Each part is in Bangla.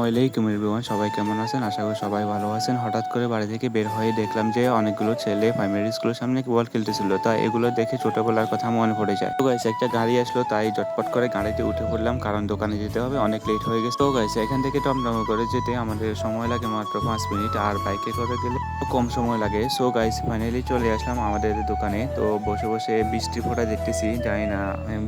ওয়ালাইকুম এভরিওয়ান, সবাই কেমন আছেন? আশা করি সবাই ভালো আছেন। হঠাৎ করে বাড়ি থেকে বের হয়ে দেখলাম যে অনেকগুলো ছেলে প্রাইমারি স্কুলের সামনে বল খেলতেছিল। তা এগুলো দেখে ছোটবেলার কথা মনে পড়ে যায়। তো গাইস, একটা গাড়ি আসলো, তাই ঝটপট করে গাড়িতে উঠে পড়লাম, কারণ দোকানে যেতে হবে, অনেক লেট হয়ে গেছে। তো গাইস, এখান থেকে টমটমে করে যেতে আমাদের সময় লাগে মাত্র 5 মিনিট, আর বাইকে করে গেলে কম সময় লাগে। সো গাইস, ফাইনালি চলে আসলাম আমাদের দোকানে। তো বসে বসে বৃষ্টি ফোঁটা দেখতেছি, জানি না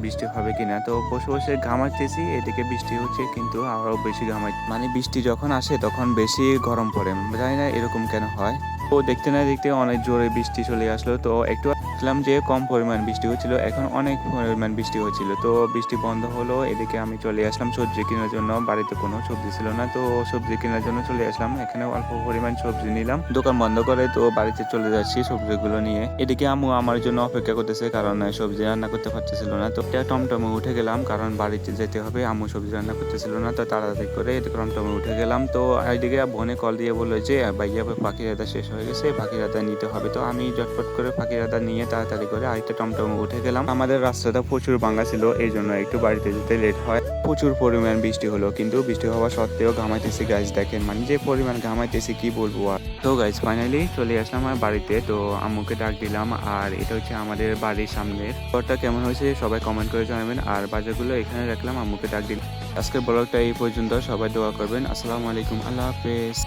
বৃষ্টি হবে কিনা। তো বসে বসে ঘামাচ্তেছি, এদিকে বৃষ্টি হচ্ছে, কিন্তু আরো বেশি ঘামাই, মানে বৃষ্টি যখন আসে তখন বেশি গরম পড়ে, জানি না এরকম কেন হয়। তো দেখতে না দেখতে অনেক জোরে বৃষ্টি চলে আসলো। তো একটু দেখলাম যে কম পরিমাণ বৃষ্টি হচ্ছিল, এখন অনেক পরিমাণ বৃষ্টি হচ্ছিল। তো বৃষ্টি বন্ধ হলো, এদিকে আমি চলে আসলাম সবজি কেনার জন্য। বাড়িতে কোনো সবজি ছিল না, তো সবজি কেনার জন্য চলে আসলাম। এখানে অল্প পরিমাণ সবজি নিলাম, দোকান বন্ধ করে তো বাড়িতে চলে যাচ্ছি সবজিগুলো নিয়ে। এদিকে আম্মু আমার জন্য অপেক্ষা করতেছে, কারণ সবজি রান্না করতে পারতেছিল না। তো টমটমে উঠে গেলাম, কারণ বাড়িতে যেতে হবে, আম্মু সবজি রান্না করতেছিল না। তো তাড়াতাড়ি করে টমটমে উঠে গেলাম। তো এইদিকে বোনে কল দিয়ে বললো যে ভাইয়া পাখির রাদা শেষ হয়ে গেছে, পাখির রাদা নিতে হবে। তো আমি ঝটপট করে পাখির রাদা নিয়ে তাড়াতাড়ি করে আরেকটা টমটমে উঠে গেলাম। আমাদের রাস্তাটা প্রচুর ভাঙা ছিল, এই জন্য একটু বাড়িতে যেতে লেট হয়। প্রচুর পরিমাণ বৃষ্টি হলো, কিন্তু বৃষ্টি হওয়া সত্ত্বেও ঘামাইতেছি গাইজ, দেখেন মানে যে পরিমাণ ঘামাইতেছি কি বলবো আর। তো গাইজ, ফাইনালি চলে আসলাম আমার বাড়িতে। তো আম্মুকে ডাক দিলাম, আর এটা হচ্ছে আমাদের বাড়ির সামনের ঘরটা। কেমন হয়েছে সবাই কমেন্ট করে জানাবেন, আর বাজারগুলো এখানে রাখলাম, আম্মুকে ডাক দিলাম। আজকের ব্লগটা এই পর্যন্ত, সবাই দোয়া করবেন। আসসালামু আলাইকুম, আল্লাহ হাফেজ।